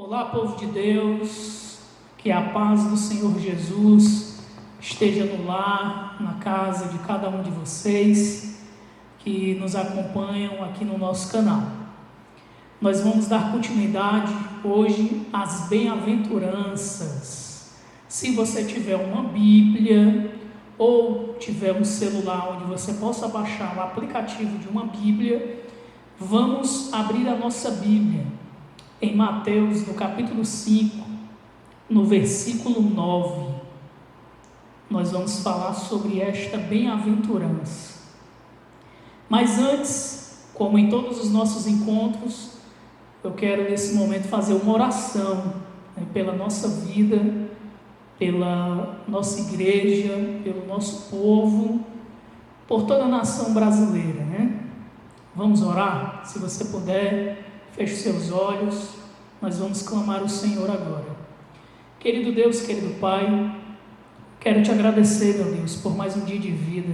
Olá, povo de Deus, que a paz do Senhor Jesus esteja no lar, na casa de cada um de vocês que nos acompanham aqui no nosso canal. Nós vamos dar continuidade hoje às bem-aventuranças. Se você tiver uma Bíblia ou tiver um celular onde você possa baixar o aplicativo de uma Bíblia, vamos abrir a nossa Bíblia em Mateus, no capítulo 5, no versículo 9, nós vamos falar sobre esta bem-aventurança. Mas antes, como em todos os nossos encontros, eu quero nesse momento fazer uma oração, pela nossa vida, pela nossa igreja, pelo nosso povo, por toda a nação brasileira, Vamos orar? Se você puder, feche seus olhos, nós vamos clamar ao Senhor agora. Querido Deus, querido Pai, quero te agradecer, meu Deus, por mais um dia de vida.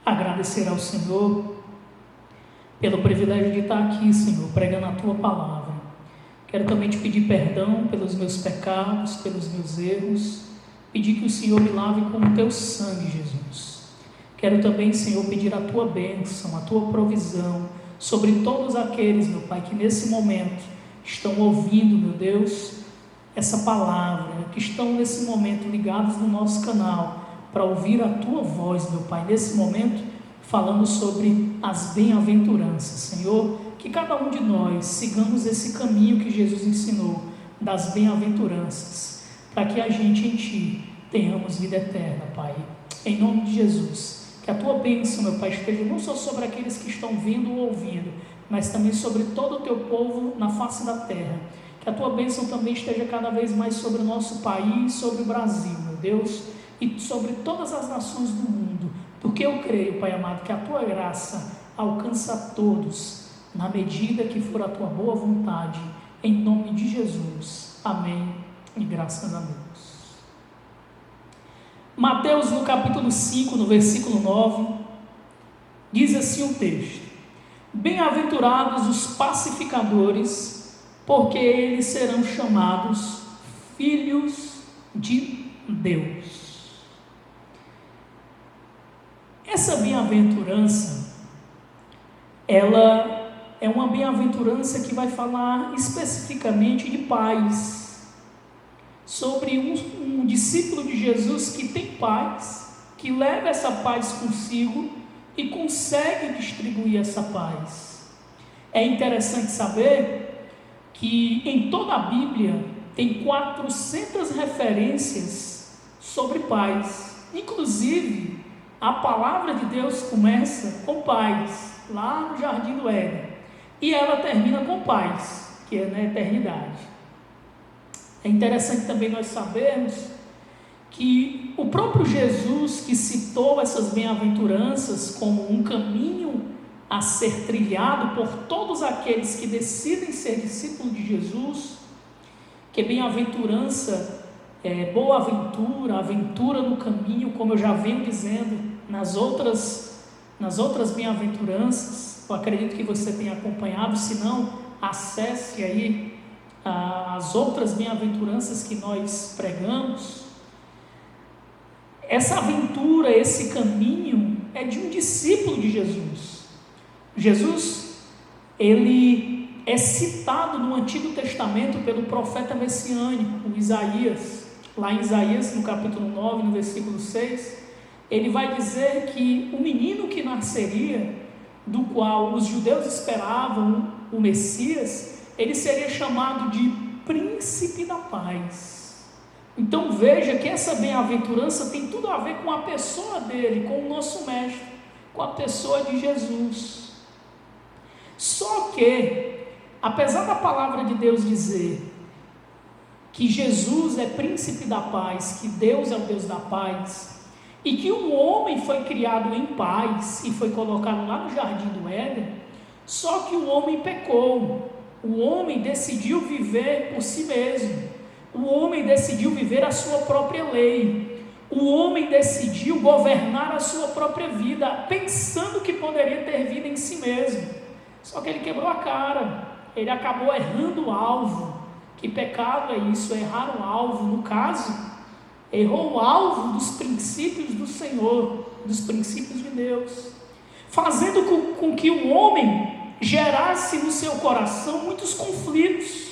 Agradecer ao Senhor pelo privilégio de estar aqui, Senhor, pregando a Tua palavra. Quero também te pedir perdão pelos meus pecados, pelos meus erros, pedir que o Senhor me lave com o Teu sangue, Jesus. Quero também, Senhor, pedir a Tua bênção, a Tua provisão sobre todos aqueles, meu Pai, que nesse momento estão ouvindo, meu Deus, essa palavra, que estão nesse momento ligados no nosso canal para ouvir a Tua voz, meu Pai, nesse momento falando sobre as bem-aventuranças. Senhor, que cada um de nós sigamos esse caminho que Jesus ensinou das bem-aventuranças, para que a gente em Ti tenhamos vida eterna, Pai, em nome de Jesus. Que a Tua bênção, meu Pai, esteja não só sobre aqueles que estão vendo ou ouvindo, mas também sobre todo o Teu povo na face da terra. Que a Tua bênção também esteja cada vez mais sobre o nosso país, sobre o Brasil, meu Deus, e sobre todas as nações do mundo. Porque eu creio, Pai amado, que a Tua graça alcança a todos, na medida que for a Tua boa vontade, em nome de Jesus. Amém e graças a Deus. Mateus, no capítulo 5, no versículo 9, diz assim o texto: Bem-aventurados os pacificadores, porque eles serão chamados filhos de Deus. Essa bem-aventurança, ela é uma bem-aventurança que vai falar especificamente de paz, sobre um discípulo de Jesus que tem paz, que leva essa paz consigo e consegue distribuir essa paz. É interessante saber que em toda a Bíblia tem 400 referências sobre paz. Inclusive, a palavra de Deus começa com paz, lá no Jardim do Éden, e ela termina com paz, que é na eternidade. É interessante também nós sabermos que o próprio Jesus, que citou essas bem-aventuranças como um caminho a ser trilhado por todos aqueles que decidem ser discípulos de Jesus, que bem-aventurança é boa aventura, aventura no caminho, como eu já venho dizendo nas outras bem-aventuranças. Eu acredito que você tenha acompanhado, se não, acesse aí as outras bem-aventuranças que nós pregamos. Essa aventura, esse caminho é de um discípulo de Jesus. Jesus, ele é citado no Antigo Testamento pelo profeta messiânico, Isaías. Lá em Isaías, no capítulo 9, no versículo 6, ele vai dizer que o menino que nasceria, do qual os judeus esperavam o Messias, ele seria chamado de Príncipe da Paz. Então veja que essa bem-aventurança tem tudo a ver com a pessoa dele, com o nosso mestre, com a pessoa de Jesus. Só que, apesar da palavra de Deus dizer que Jesus é Príncipe da Paz, que Deus é o Deus da paz, e que o homem foi criado em paz e foi colocado lá no Jardim do Éden, só que o homem pecou. O homem decidiu viver por si mesmo. O homem decidiu viver a sua própria lei. O homem decidiu governar a sua própria vida, pensando que poderia ter vida em si mesmo. Só que ele quebrou a cara. Ele acabou errando o alvo. Que pecado é isso? Errar o alvo. No caso, errou o alvo dos princípios do Senhor, dos princípios de Deus, fazendo com que o homem gerasse no seu coração muitos conflitos.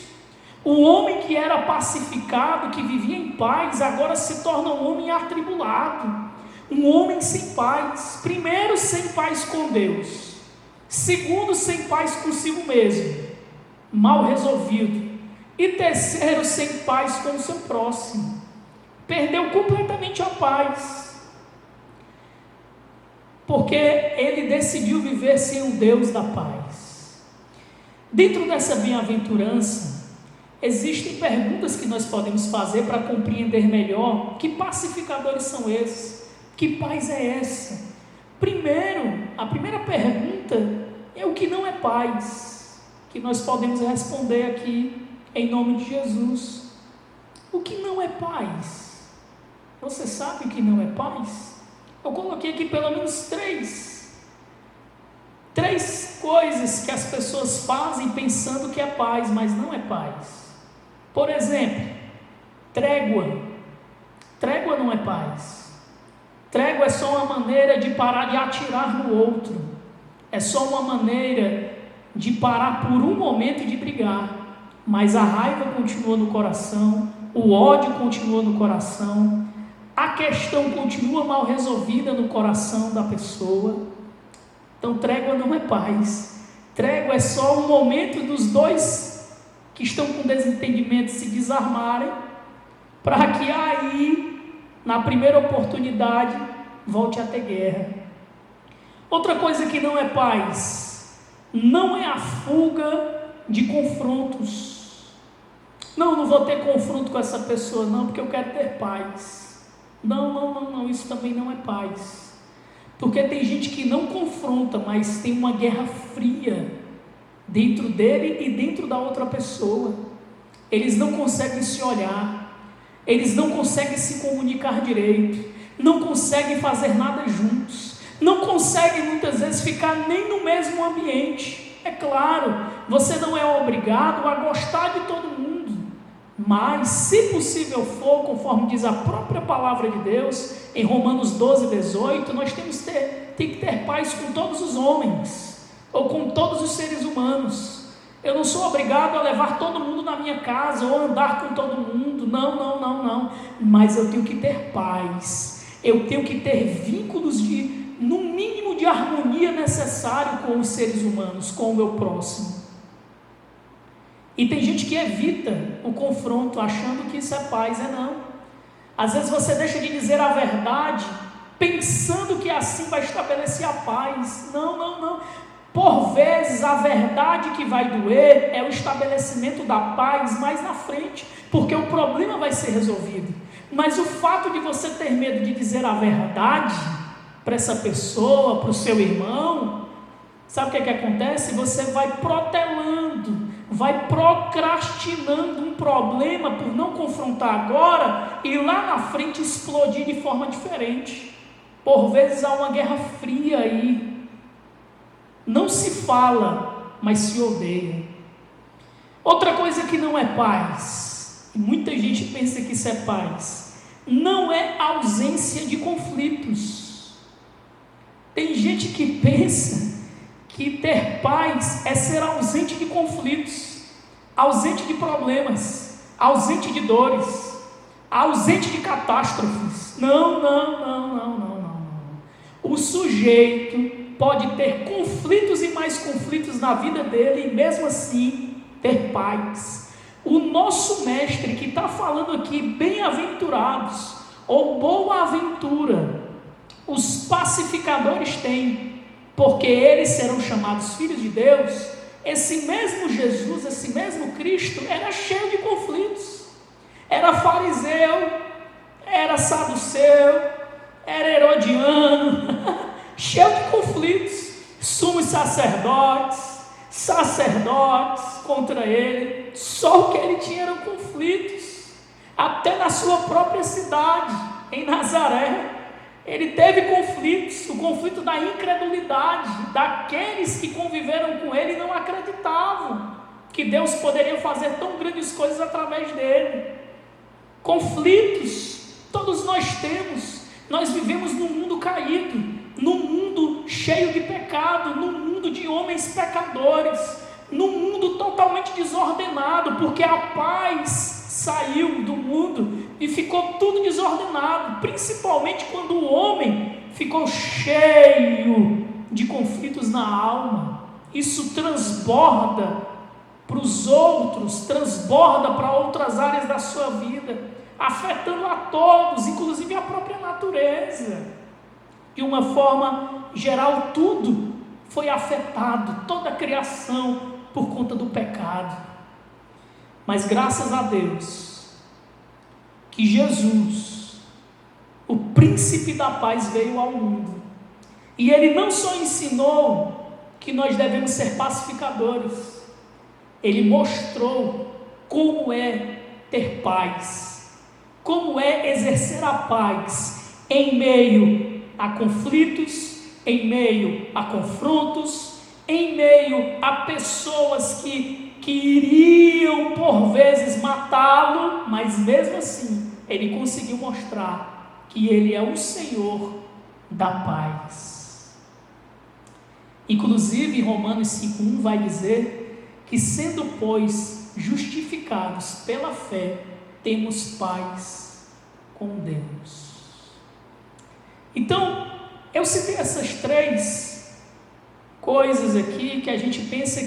O homem que era pacificado, que vivia em paz, agora se torna um homem atribulado, um homem sem paz. Primeiro, sem paz com Deus. Segundo, sem paz consigo mesmo, mal resolvido. E terceiro, sem paz com o seu próximo. Perdeu completamente a paz, porque ele decidiu viver sem o Deus da paz. Dentro dessa bem-aventurança, existem perguntas que nós podemos fazer para compreender melhor que pacificadores são esses, que paz é essa. Primeiro, a primeira pergunta é o que não é paz, que nós podemos responder aqui em nome de Jesus. O que não é paz? Você sabe o que não é paz? Eu coloquei aqui pelo menos três coisas que as pessoas fazem pensando que é paz, mas não é paz. Por exemplo, trégua. Trégua não é paz. Trégua é só uma maneira de parar de atirar no outro. É só uma maneira de parar por um momento de brigar. Mas a raiva continua no coração, o ódio continua no coração, a questão continua mal resolvida no coração da pessoa. Então trégua não é paz. Trégua é só um momento dos dois que estão com desentendimento se desarmarem, para que aí, na primeira oportunidade, volte a ter guerra. Outra coisa que não é paz, não é a fuga de confrontos. Não vou ter confronto com essa pessoa não, porque eu quero ter paz. Não, isso também não é paz. Porque tem gente que não confronta, mas tem uma guerra fria dentro dele e dentro da outra pessoa. Eles não conseguem se olhar, eles não conseguem se comunicar direito, não conseguem fazer nada juntos, não conseguem muitas vezes ficar nem no mesmo ambiente. É claro, você não é obrigado a gostar de todo mundo, mas se possível for, conforme diz a própria palavra de Deus, em Romanos 12, 18, nós tem que ter paz com todos os homens, ou com todos os seres humanos. Eu não sou obrigado a levar todo mundo na minha casa, ou andar com todo mundo, não, mas eu tenho que ter paz, eu tenho que ter vínculos no mínimo de harmonia necessário com os seres humanos, com o meu próximo. E tem gente que evita o confronto, achando que isso é paz. Não. Às vezes você deixa de dizer a verdade, pensando que assim vai estabelecer a paz. Não. Por vezes a verdade que vai doer é o estabelecimento da paz mais na frente, porque o problema vai ser resolvido. Mas o fato de você ter medo de dizer a verdade para essa pessoa, para o seu irmão, sabe o que acontece? Você vai protelando, vai procrastinando um problema por não confrontar agora e lá na frente explodir de forma diferente. Por vezes há uma guerra fria aí, não se fala, mas se odeia. Outra coisa que não é paz, e muita gente pensa que isso é paz, não é ausência de conflitos. Tem gente que pensa que ter paz é ser ausente de conflitos, ausente de problemas, ausente de dores, ausente de catástrofes. Não. O sujeito pode ter conflitos e mais conflitos na vida dele e mesmo assim ter paz. O nosso mestre que está falando aqui, bem-aventurados ou boa aventura, os pacificadores têm, porque eles serão chamados filhos de Deus. Esse mesmo Jesus, esse mesmo Cristo era cheio de conflitos, era fariseu, era saduceu, era herodiano, cheio de conflitos, sumos sacerdotes contra ele, só o que ele tinha eram conflitos. Até na sua própria cidade, em Nazaré, ele teve conflitos, o conflito da incredulidade, daqueles que conviveram com ele e não acreditavam. que Deus poderia fazer tão grandes coisas através dele. Conflitos, todos nós temos. Nós vivemos num mundo caído, num mundo cheio de pecado, num mundo de homens pecadores, num mundo totalmente desordenado, porque a paz saiu do mundo e ficou tudo desordenado, principalmente quando o homem ficou cheio de conflitos na alma. Isso transborda para os outros, transborda para outras áreas da sua vida, afetando a todos, inclusive a própria natureza. De uma forma geral, tudo foi afetado, toda a criação, por conta do pecado. Mas graças a Deus, que Jesus, o príncipe da paz, veio ao mundo, e ele não só ensinou que nós devemos ser pacificadores, ele mostrou como é ter paz, como é exercer a paz em meio a conflitos, em meio a confrontos, em meio a pessoas que iriam por vezes matá-lo, mas mesmo assim ele conseguiu mostrar que ele é o Senhor da paz. Inclusive Romanos 5:1 vai dizer que, sendo pois justificados pela fé, temos paz com Deus. Então, eu citei essas três coisas aqui que a gente pensa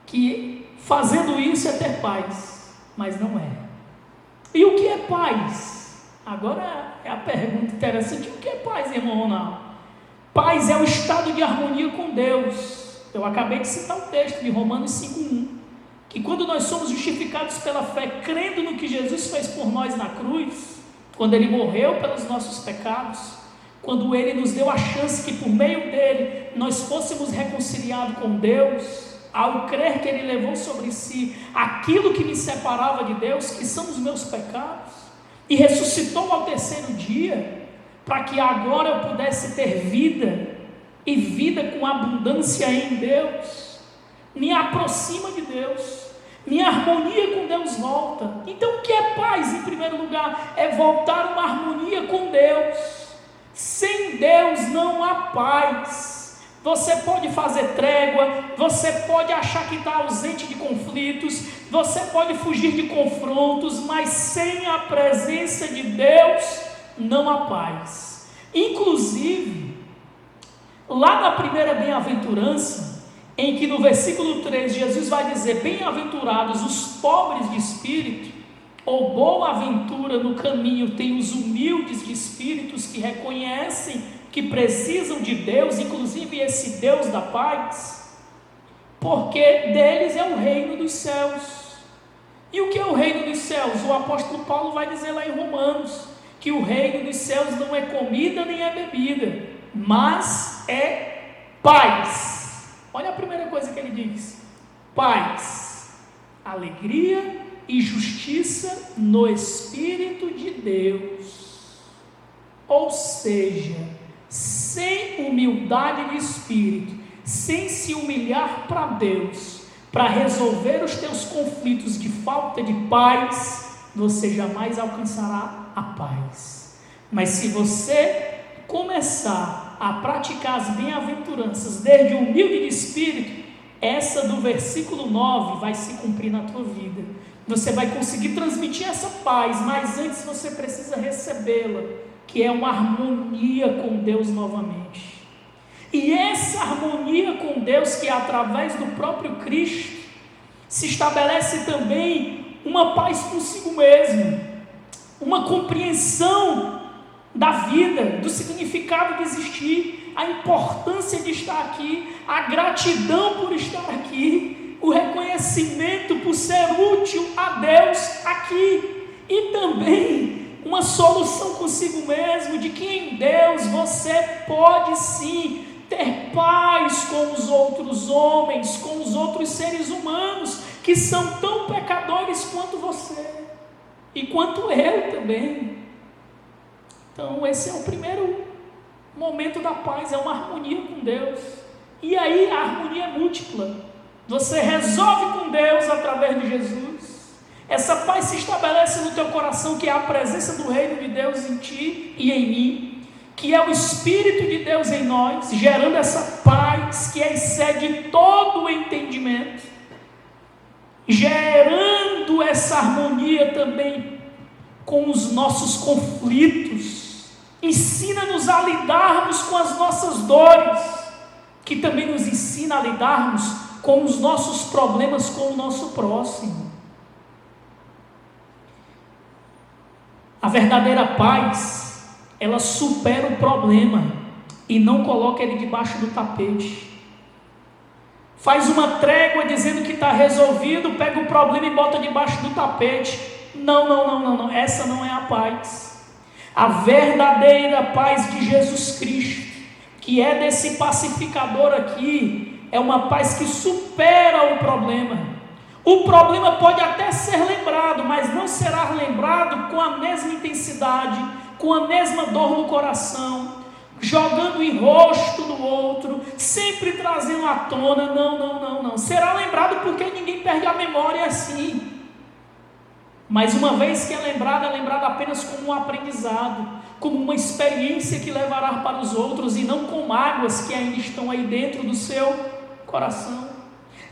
que fazendo isso é ter paz, mas não é. E o que é paz? Agora é a pergunta interessante: o que é paz, irmão Ronaldo? Paz é o estado de harmonia com Deus. Eu acabei de citar o texto de Romanos 5:1, que quando nós somos justificados pela fé, crendo no que Jesus fez por nós na cruz, quando ele morreu pelos nossos pecados, quando ele nos deu a chance que por meio dele nós fôssemos reconciliados com Deus, ao crer que ele levou sobre si aquilo que me separava de Deus, que são os meus pecados, e ressuscitou ao terceiro dia, para que agora eu pudesse ter vida, e vida com abundância em Deus, me aproxima de Deus, minha harmonia com Deus volta. Então o que é paz? Em primeiro lugar, é voltar uma harmonia com Deus. Sem Deus não há paz. Você pode fazer trégua, você pode achar que está ausente de conflitos, você pode fugir de confrontos, mas sem a presença de Deus não há paz. Inclusive, lá na primeira bem-aventurança, em que no versículo 3 Jesus vai dizer: bem-aventurados os pobres de espírito, ou boa aventura no caminho tem os humildes de espíritos, que reconhecem que precisam de Deus, inclusive esse Deus da paz, porque deles é o reino dos céus. E o que é o reino dos céus? O apóstolo Paulo vai dizer lá em Romanos, que o reino dos céus não é comida nem é bebida, mas é paz. Olha a primeira coisa que ele diz: paz, alegria e justiça no Espírito de Deus. Ou seja, sem humildade de espírito, sem se humilhar para Deus, para resolver os teus conflitos de falta de paz, você jamais alcançará a paz. Mas se você começar a praticar as bem-aventuranças desde o humilde de espírito, essa do versículo 9 vai se cumprir na tua vida. Você vai conseguir transmitir essa paz, mas antes você precisa recebê-la, que é uma harmonia com Deus novamente. E essa harmonia com Deus, que é através do próprio Cristo, se estabelece também uma paz consigo mesmo, uma compreensão da vida, do significado de existir, a importância de estar aqui, a gratidão por estar aqui, o reconhecimento por ser útil a Deus aqui, e também uma solução consigo mesmo, de que em Deus você pode sim ter paz com os outros homens, com os outros seres humanos, que são tão pecadores quanto você, e quanto eu também. Então esse é o primeiro momento da paz, é uma harmonia com Deus. E aí a harmonia é múltipla. Você resolve com Deus através de Jesus. Essa paz se estabelece no teu coração, que é a presença do reino de Deus em ti e em mim, que é o Espírito de Deus em nós, gerando essa paz que excede todo o entendimento, gerando essa harmonia também com os nossos conflitos. Ensina-nos a lidarmos com as nossas dores, que também nos ensina a lidarmos com os nossos problemas com o nosso próximo. A verdadeira paz, ela supera o problema e não coloca ele debaixo do tapete. Faz uma trégua dizendo que está resolvido, pega o problema e bota debaixo do tapete. Não, essa não é a paz. A verdadeira paz de Jesus Cristo, que é desse pacificador aqui, é uma paz que supera o problema. O problema pode até ser lembrado, mas não será lembrado com a mesma intensidade, com a mesma dor no coração, jogando em rosto no outro, sempre trazendo à tona. Não. Será lembrado porque ninguém perde a memória assim. Mas uma vez que é lembrado apenas como um aprendizado, como uma experiência que levará para os outros, e não com mágoas que ainda estão aí dentro do seu coração.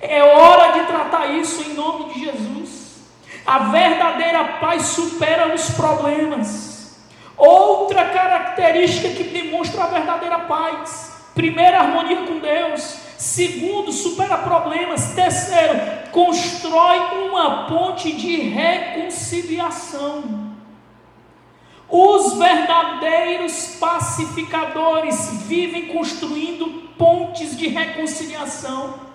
É hora de tratar isso em nome de Jesus. A verdadeira paz supera os problemas. Outra característica que demonstra a verdadeira paz: primeiro, harmonia com Deus. Segundo, supera problemas. Terceiro, constrói uma ponte de reconciliação. Os verdadeiros pacificadores vivem construindo pontes de reconciliação.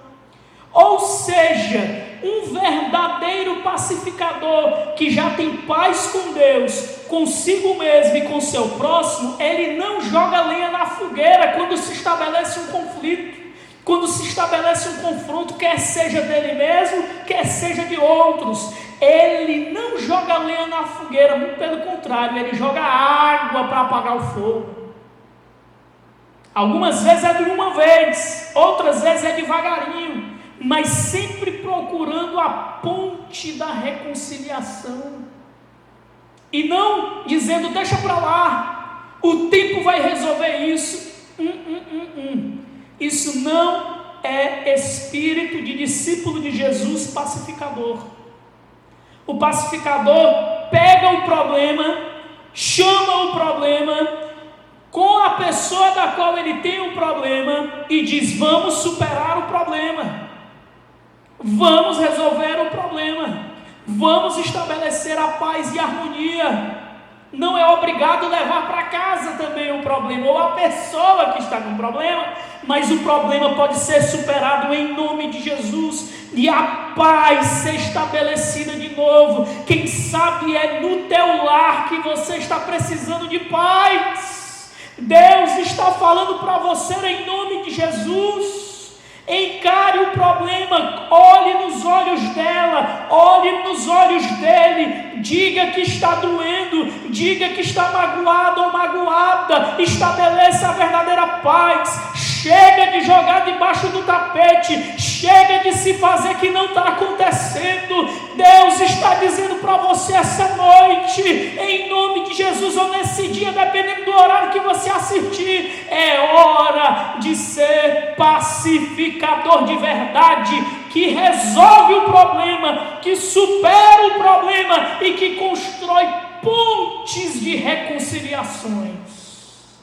Ou seja, um verdadeiro pacificador que já tem paz com Deus, consigo mesmo e com seu próximo, ele não joga lenha na fogueira quando se estabelece um conflito, quando se estabelece um confronto, quer seja dele mesmo, quer seja de outros. Ele não joga lenha na fogueira, muito pelo contrário, ele joga água para apagar o fogo. Algumas vezes é de uma vez, outras vezes é devagarinho, mas sempre procurando a ponte da reconciliação, e não dizendo deixa para lá, o tempo vai resolver isso. Isso não é espírito de discípulo de Jesus pacificador. O pacificador pega o problema, chama o problema com a pessoa da qual ele tem o problema e diz: vamos superar o problema, vamos resolver o problema, vamos estabelecer a paz e a harmonia. Não é obrigado levar para casa também o problema, ou a pessoa que está com problema, mas o problema pode ser superado em nome de Jesus, e a paz ser estabelecida de novo. Quem sabe é no teu lar que você está precisando de paz. Deus está falando para você em nome de Jesus. Encare o problema, olhe nos olhos dela, olhe nos olhos dele, diga que está doendo, diga que está magoado ou magoada, estabeleça a verdadeira paz. Chega de jogar debaixo do tapete, chega de se fazer que não está acontecendo. Deus está dizendo para você essa noite, em nome de Jesus, ou nesse dia, dependendo do horário que você assistir, é hora de ser pacificador de verdade, que resolve o problema, que supera o problema e que constrói pontes de reconciliações,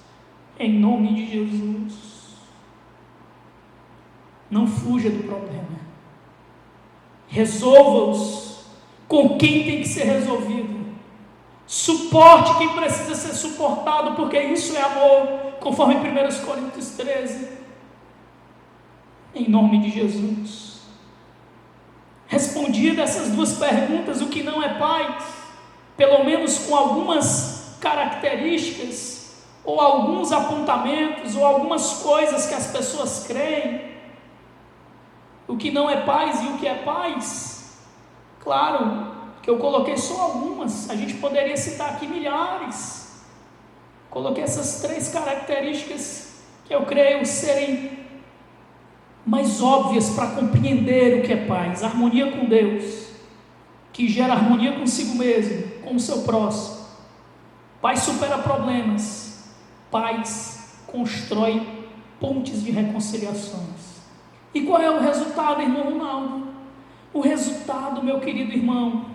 em nome de Jesus. Não fuja do problema, resolva-os com quem tem que ser resolvido, suporte quem precisa ser suportado, porque isso é amor, conforme 1 Coríntios 13, em nome de Jesus. Respondidas essas duas perguntas, o que não é paz, pelo menos com algumas características, ou alguns apontamentos, ou algumas coisas que as pessoas creem, o que não é paz e o que é paz, claro que eu coloquei só algumas, a gente poderia citar aqui milhares. Coloquei essas 3 características que eu creio serem mais óbvias para compreender o que é paz. Harmonia com Deus, que gera harmonia consigo mesmo, com o seu próximo. Paz supera problemas. Paz constrói pontes de reconciliações. E qual é o resultado, irmão Ronaldo? O resultado, meu querido irmão,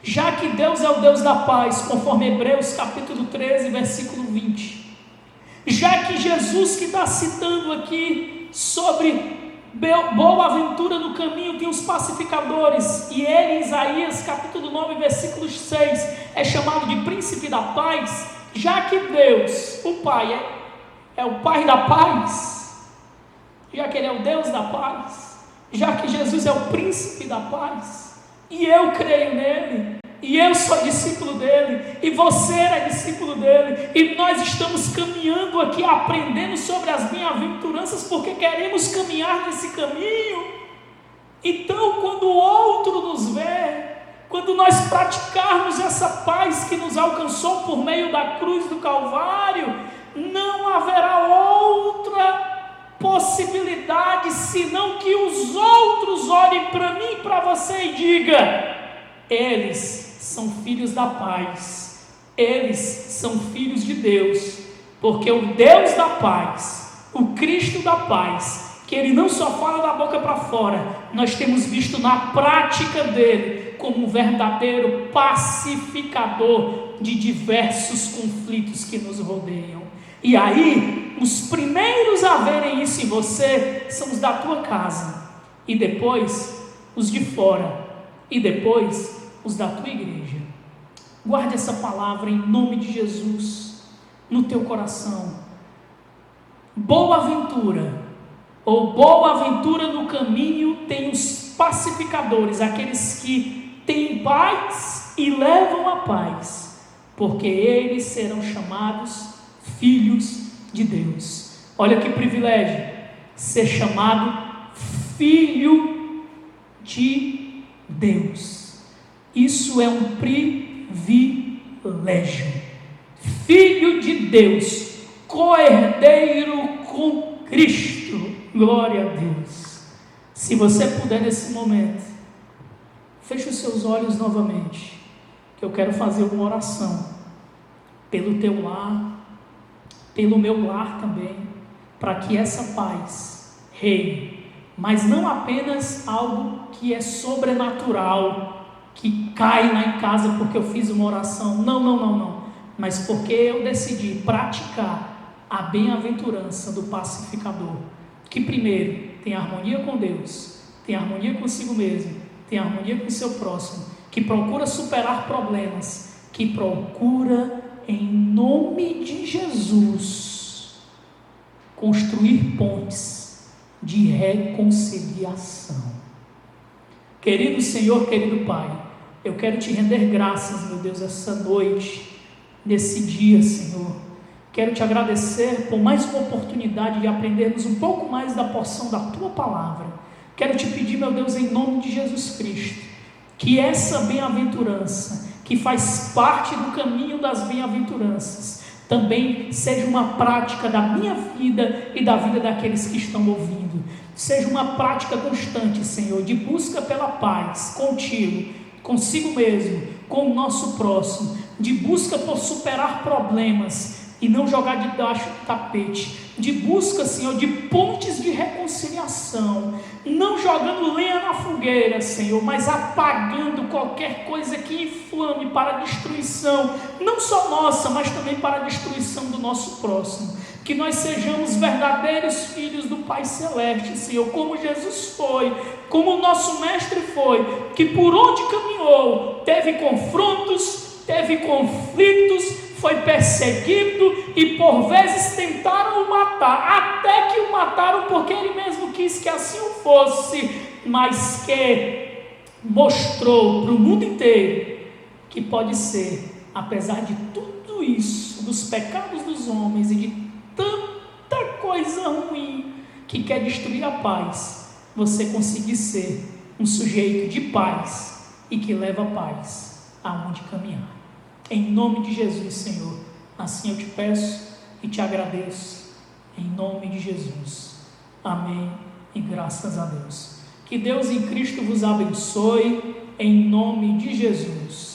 já que Deus é o Deus da paz, conforme Hebreus capítulo 13, versículo 20, já que Jesus, que está citando aqui sobre boa-aventura no caminho, tem os pacificadores, e ele, em Isaías capítulo 9, versículo 6, é chamado de príncipe da paz, já que Deus, o Pai, é o Pai da paz, já que Ele é o Deus da paz, já que Jesus é o príncipe da paz, e eu creio nele, e eu sou discípulo dele, e você é discípulo dele, e nós estamos caminhando aqui, aprendendo sobre as bem-aventuranças, porque queremos caminhar nesse caminho. Então, quando o outro nos vê, quando nós praticarmos essa paz que nos alcançou por meio da cruz do Calvário, não haverá outra possibilidade senão que os outros olhem para mim e para você e digam: eles são filhos da paz, eles são filhos de Deus, porque o Deus da paz, o Cristo da paz, que Ele não só fala da boca para fora, nós temos visto na prática dele como um verdadeiro pacificador de diversos conflitos que nos rodeiam. E aí, os primeiros a verem isso em você são os da tua casa, e depois os de fora, e depois os da tua igreja. Guarde essa palavra em nome de Jesus no teu coração. Boa-aventura, ou boa-aventura no caminho, tem os pacificadores, aqueles que têm paz e levam a paz, porque eles serão chamados filhos de Deus. Olha que privilégio, ser chamado filho de Deus. Isso é um privilégio. Filho de Deus, co-herdeiro com Cristo. Glória a Deus. Se você puder nesse momento, feche os seus olhos novamente, que eu quero fazer uma oração pelo teu lar, pelo meu lar também, para que essa paz reine, mas não apenas algo que é sobrenatural, que cai lá em casa porque eu fiz uma oração, não, mas porque eu decidi praticar a bem-aventurança do pacificador, que primeiro tem harmonia com Deus, tem harmonia consigo mesmo, tem harmonia com o seu próximo, que procura superar problemas, que procura, em nome de Jesus, construir pontes de reconciliação. Querido Senhor, querido Pai, eu quero te render graças, meu Deus, essa noite, nesse dia, Senhor. Quero te agradecer por mais uma oportunidade de aprendermos um pouco mais da porção da Tua Palavra. Quero te pedir, meu Deus, em nome de Jesus Cristo, que essa bem-aventurança, que faz parte do caminho das bem-aventuranças, também seja uma prática da minha vida e da vida daqueles que estão ouvindo. Seja uma prática constante, Senhor, de busca pela paz contigo, consigo mesmo, com o nosso próximo, de busca por superar problemas e não jogar debaixo do tapete, de busca, Senhor, de pontes de reconciliação, não jogando lenha na fogueira, Senhor, mas apagando qualquer coisa que inflame para a destruição, não só nossa, mas também para a destruição do nosso próximo. Que nós sejamos verdadeiros filhos do Pai Celeste, Senhor, como Jesus foi, como o nosso Mestre foi, que por onde caminhou, teve confrontos, teve conflitos, foi perseguido e por vezes tentaram o matar, até que o mataram porque ele mesmo quis que assim o fosse, mas que mostrou para o mundo inteiro que pode ser, apesar de tudo isso, dos pecados dos homens e de tanta coisa ruim que quer destruir a paz, você conseguir ser um sujeito de paz e que leva a paz aonde caminhar. Em nome de Jesus, Senhor, assim eu te peço e te agradeço, em nome de Jesus. Amém e graças a Deus. Que Deus em Cristo vos abençoe, em nome de Jesus.